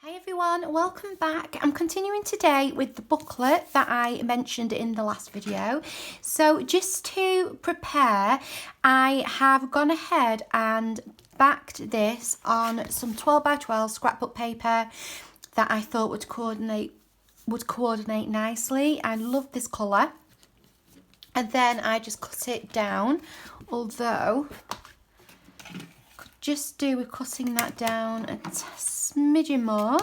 Hi everyone, welcome back. I'm continuing today with the booklet that I mentioned in the last video. So just to prepare, I have gone ahead and backed this on some 12 by 12 scrapbook paper that I thought would coordinate nicely. I love this colour. And then I just cut it down, although I could just do with cutting that down a smidgen more.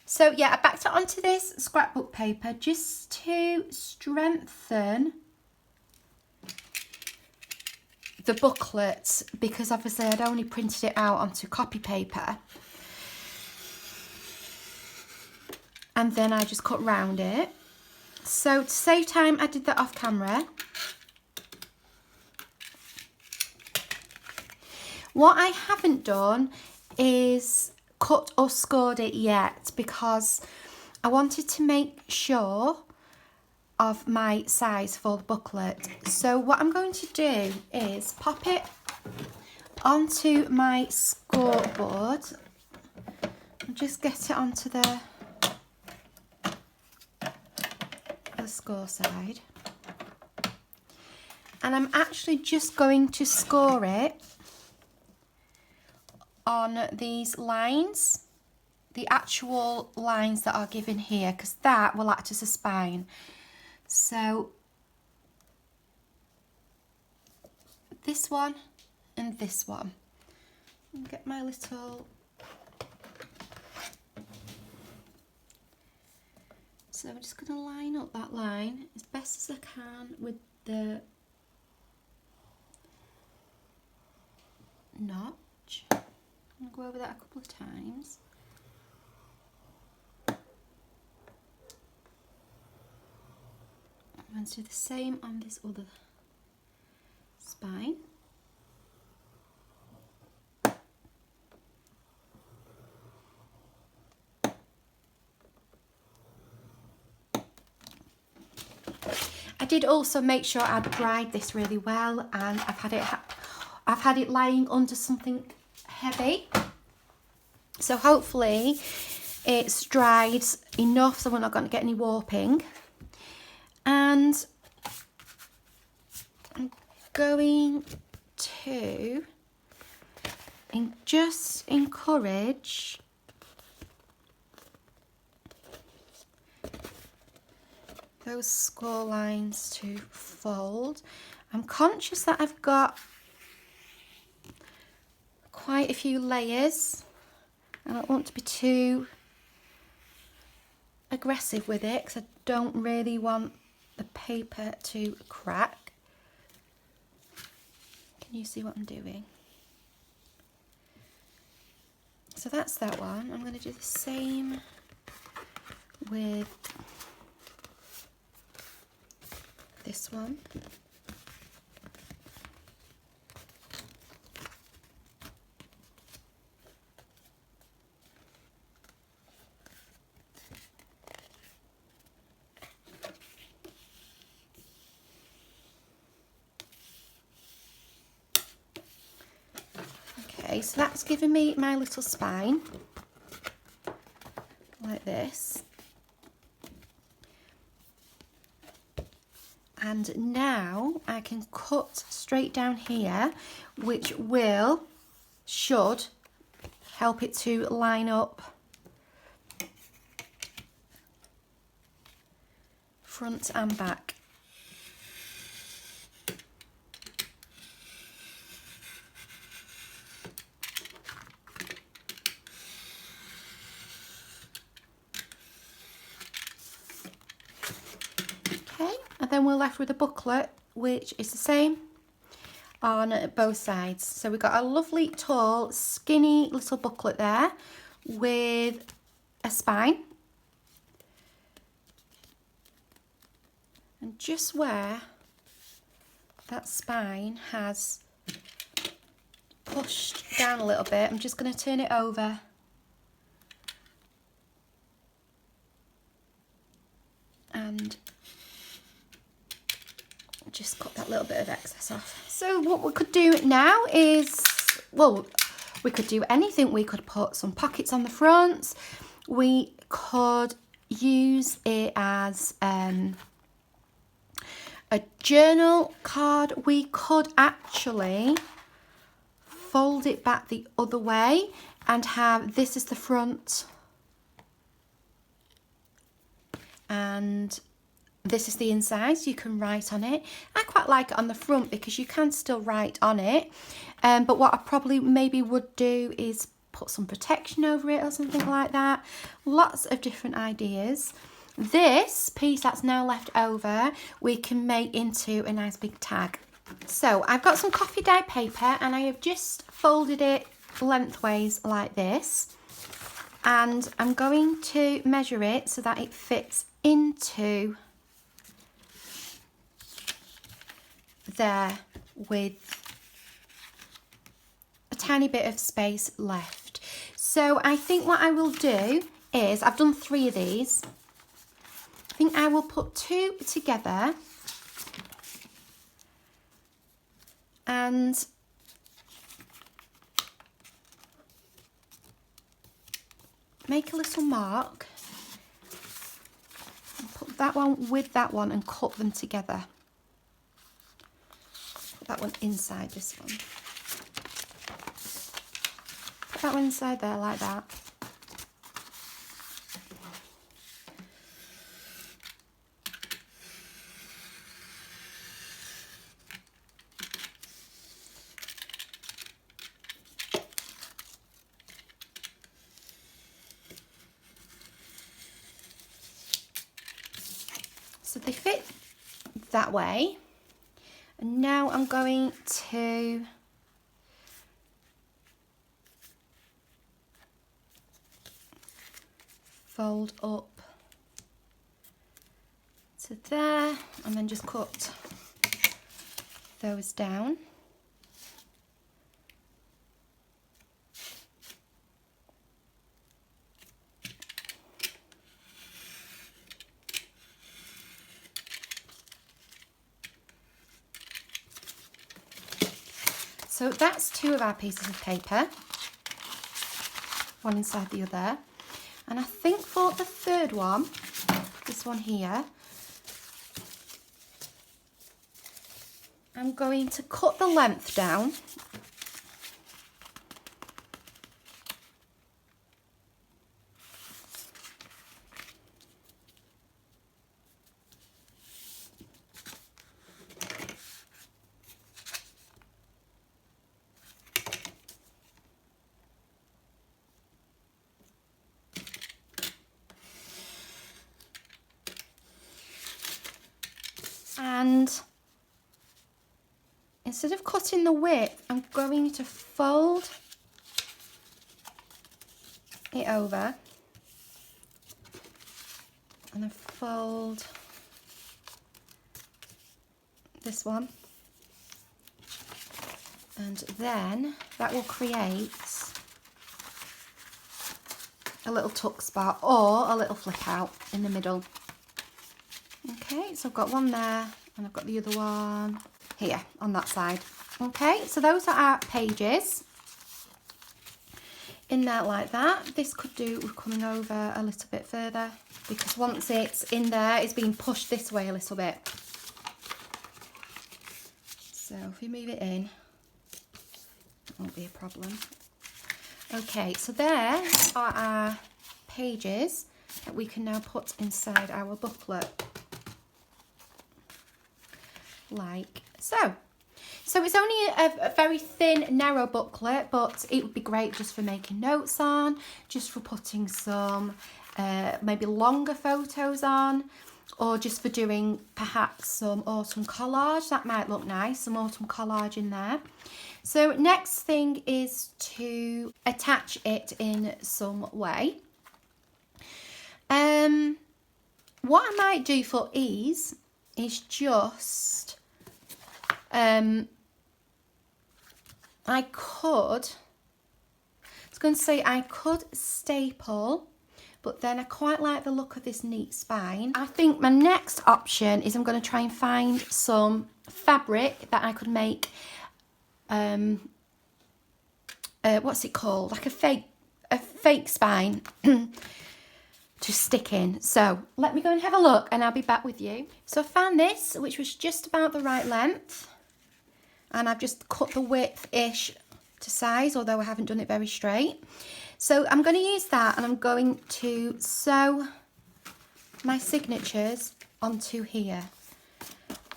So yeah, I backed it onto this scrapbook paper just to strengthen the booklet, because obviously I'd only printed it out onto copy paper. And then I just cut round it. So to save time, I did that off camera. What I haven't done is cut or scored it yet, because I wanted to make sure of my size for the booklet. So what I'm going to do is pop it onto my scoreboard and just get it onto the score side. And I'm actually just going to score it on these lines, the actual lines that are given here, because that will act as a spine. So this one and this one. Get my little, so I'm just going to line up that line as best as I can with the notch. I'll go over that a couple of times. I'm going to do the same on this other spine. I did also make sure I'd dried this really well, and I've had it lying under something heavy, so hopefully it's dried enough so we're not going to get any warping. And I'm going to just encourage those score lines to fold. I'm conscious that I've got quite a few layers. I don't want to be too aggressive with it, because I don't really want the paper to crack. Can you see what I'm doing? So that's that one. I'm going to do the same with this one. Okay, so that's given me my little spine, like this. And now I can cut straight down here, which should help it to line up front and back. And then we're left with a booklet, which is the same on both sides. So we've got a lovely, tall, skinny little booklet there with a spine. And just where that spine has pushed down a little bit, I'm just going to turn it over and just cut that little bit of excess off. So what we could do now is, well, We could do anything. We could put some pockets on the front. We could use it as a journal card. We could actually fold it back the other way and have this as the front and this is the inside, so you can write on it. I quite like it on the front because you can still write on it, but what I probably maybe would do is put some protection over it or something like that. Lots of different ideas. This piece that's now left over, we can make into a nice big tag. So I've got some coffee dye paper and I have just folded it lengthways like this, and I'm going to measure it so that it fits into there with a tiny bit of space left. So I think what I will do is, I've done 3 of these, I think I will put 2 together and make a little mark and put that one with that one and cut them together. Put that one inside this one. Put that one inside there like that. So they fit that way, and now I'm going to fold up to there and then just cut those down. So that's 2 of our pieces of paper, one inside the other. And I think for the 3rd one, this one here, I'm going to cut the length down. And instead of cutting the width, I'm going to fold it over and then fold this one, and then that will create a little tuck spot or a little flip out in the middle. Okay, so I've got one there and I've got the other one here on that side. Okay, so those are our pages in there like that. This could do with coming over a little bit further because once it's in there, it's being pushed this way a little bit. So if we move it in, it won't be a problem. Okay, so there are our pages that we can now put inside our booklet. Like so. So it's only a very thin, narrow booklet, but it would be great just for making notes on, just for putting some maybe longer photos on, or just for doing perhaps some autumn collage. That might look nice, some autumn collage in there. So next thing is to attach it in some way. What I might do for ease is just I could staple, but then I quite like the look of this neat spine. I think my next option is I'm going to try and find some fabric that I could make what's it called? Like a fake spine to stick in. So let me go and have a look and I'll be back with you. So I found this, which was just about the right length. And I've just cut the width-ish to size, although I haven't done it very straight. So I'm going to use that and I'm going to sew my signatures onto here.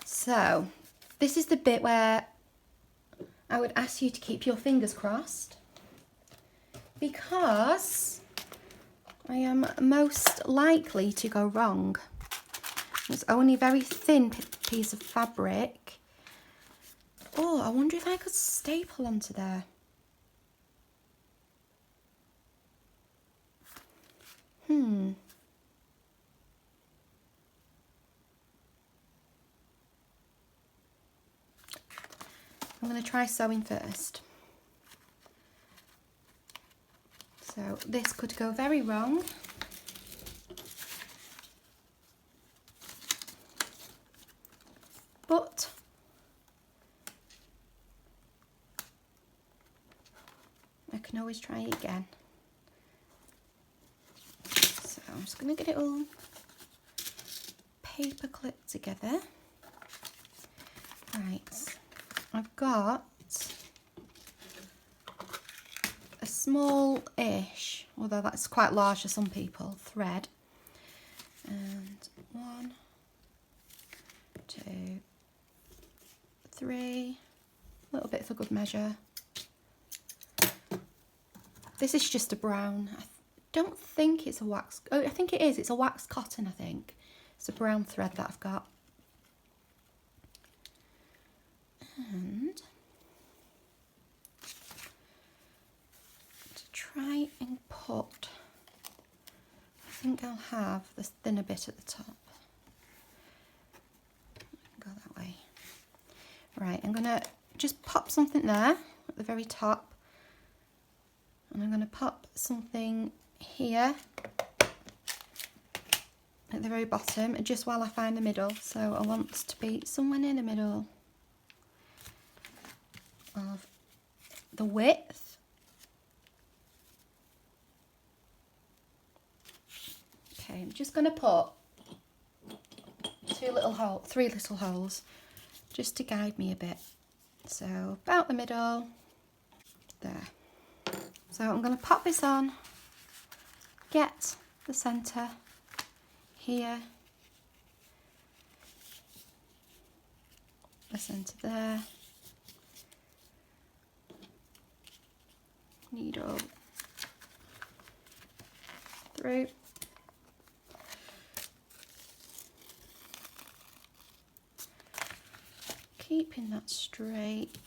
So this is the bit where I would ask you to keep your fingers crossed, because I am most likely to go wrong. It's only a very thin piece of fabric. Oh, I wonder if I could staple onto there. I'm going to try sewing first. So this could go very wrong. But I can always try again. So I'm just going to get it all paper clipped together. Right, I've got a small-ish, although that's quite large for some people, thread. And 1, 2, 3, a little bit for good measure. This is just a brown. I don't think it's a wax. Oh, I think it is. It's a wax cotton, I think. It's a brown thread that I've got. And to try and put, I think I'll have this thinner bit at the top. Go that way. Right, I'm going to just pop something there at the very top. And I'm going to pop something here at the very bottom, just while I find the middle. So I want to be somewhere near the middle of the width. Okay, I'm just going to put three little holes just to guide me a bit. So about the middle there. So I'm going to pop this on, get the centre here, the centre there, needle through, keeping that straight.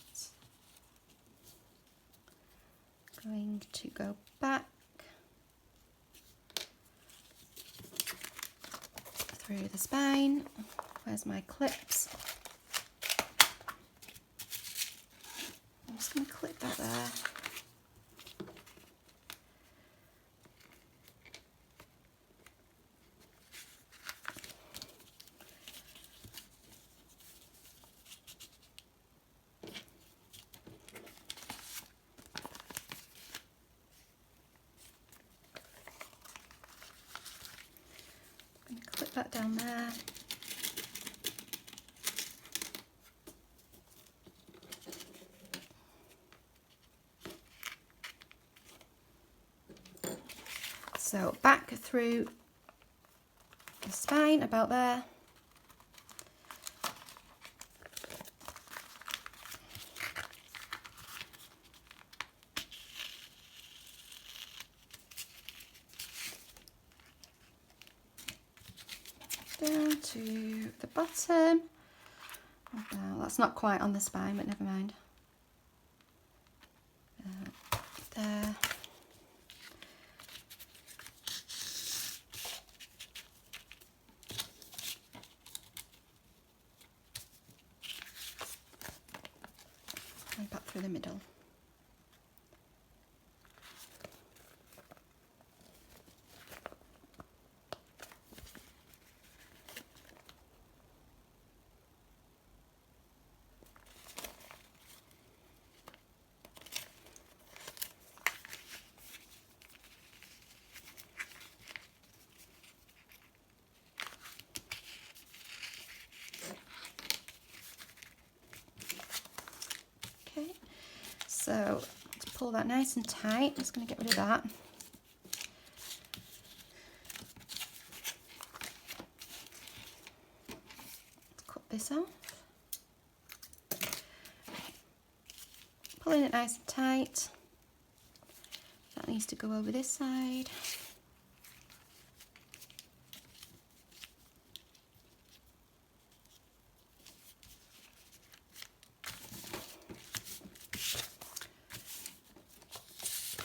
Going to go back through the spine. Where's my clips? I'm just going to clip that there. Clip that down there. So back through the spine about there. Down to the bottom. Well, that's not quite on the spine, but never mind. There. And back through the middle. that nice and tight. Just going to get rid of that. Let's cut this off. Pulling it nice and tight. That needs to go over this side.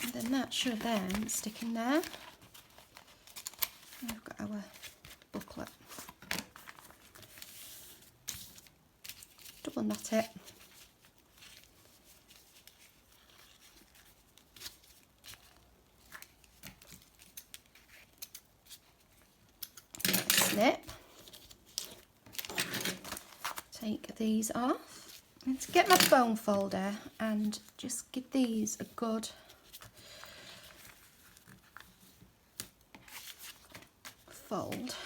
And then that should then stick in there. And we've got our booklet. Double knot it. Snip. Take these off. And to get my bone folder and just give these a good fold.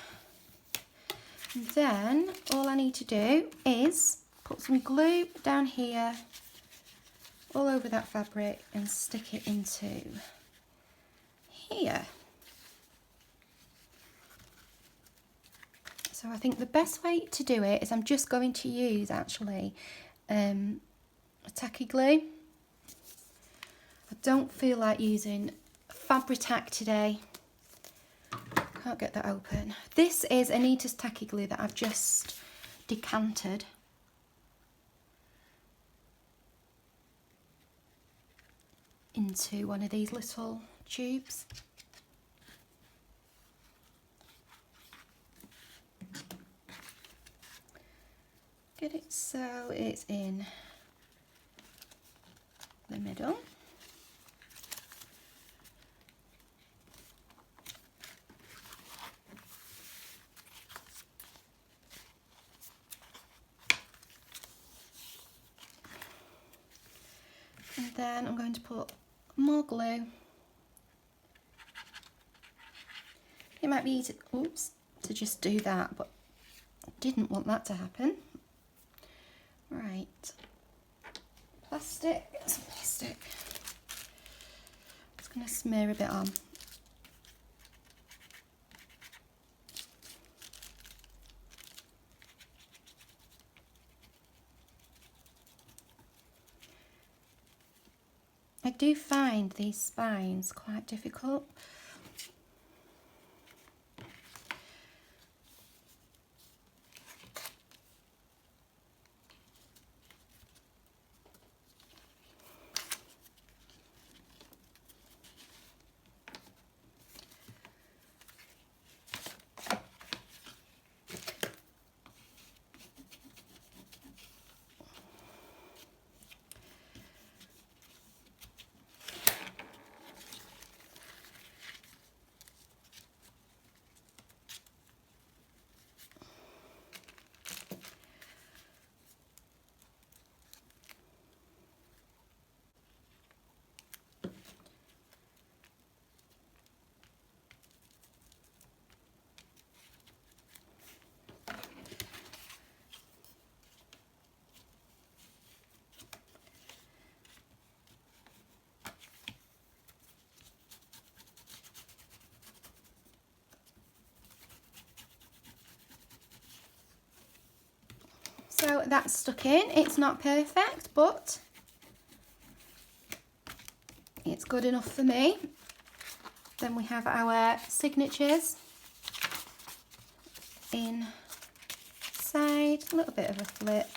And then all I need to do is put some glue down here all over that fabric and stick it into here. So I think the best way to do it is I'm just going to use actually a tacky glue. I don't feel like using Fabri-Tac today. Can't get that open. This is Anita's tacky glue that I've just decanted. Into one of these little tubes. Get it so it's in the middle. And then I'm going to put more glue. It might be easy, oops, to just do that, but I didn't want that to happen. Right, plastic, get some plastic. Just going to smear a bit on. I do find these spines quite difficult. So that's stuck in. It's not perfect, but it's good enough for me. Then we have our signatures inside, a little bit of a flip.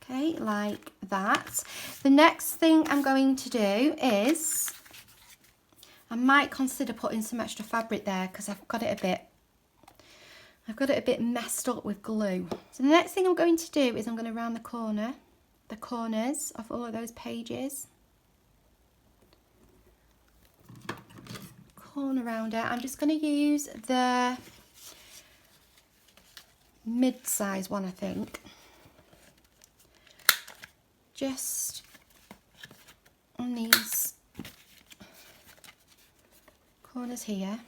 Okay, like that. The next thing I'm going to do is, I might consider putting some extra fabric there because I've got it a bit messed up with glue. So the next thing I'm going to do is I'm going to round the corners of all of those pages. Corner rounder. I'm just going to use the mid-size one, I think. Just on these corners here.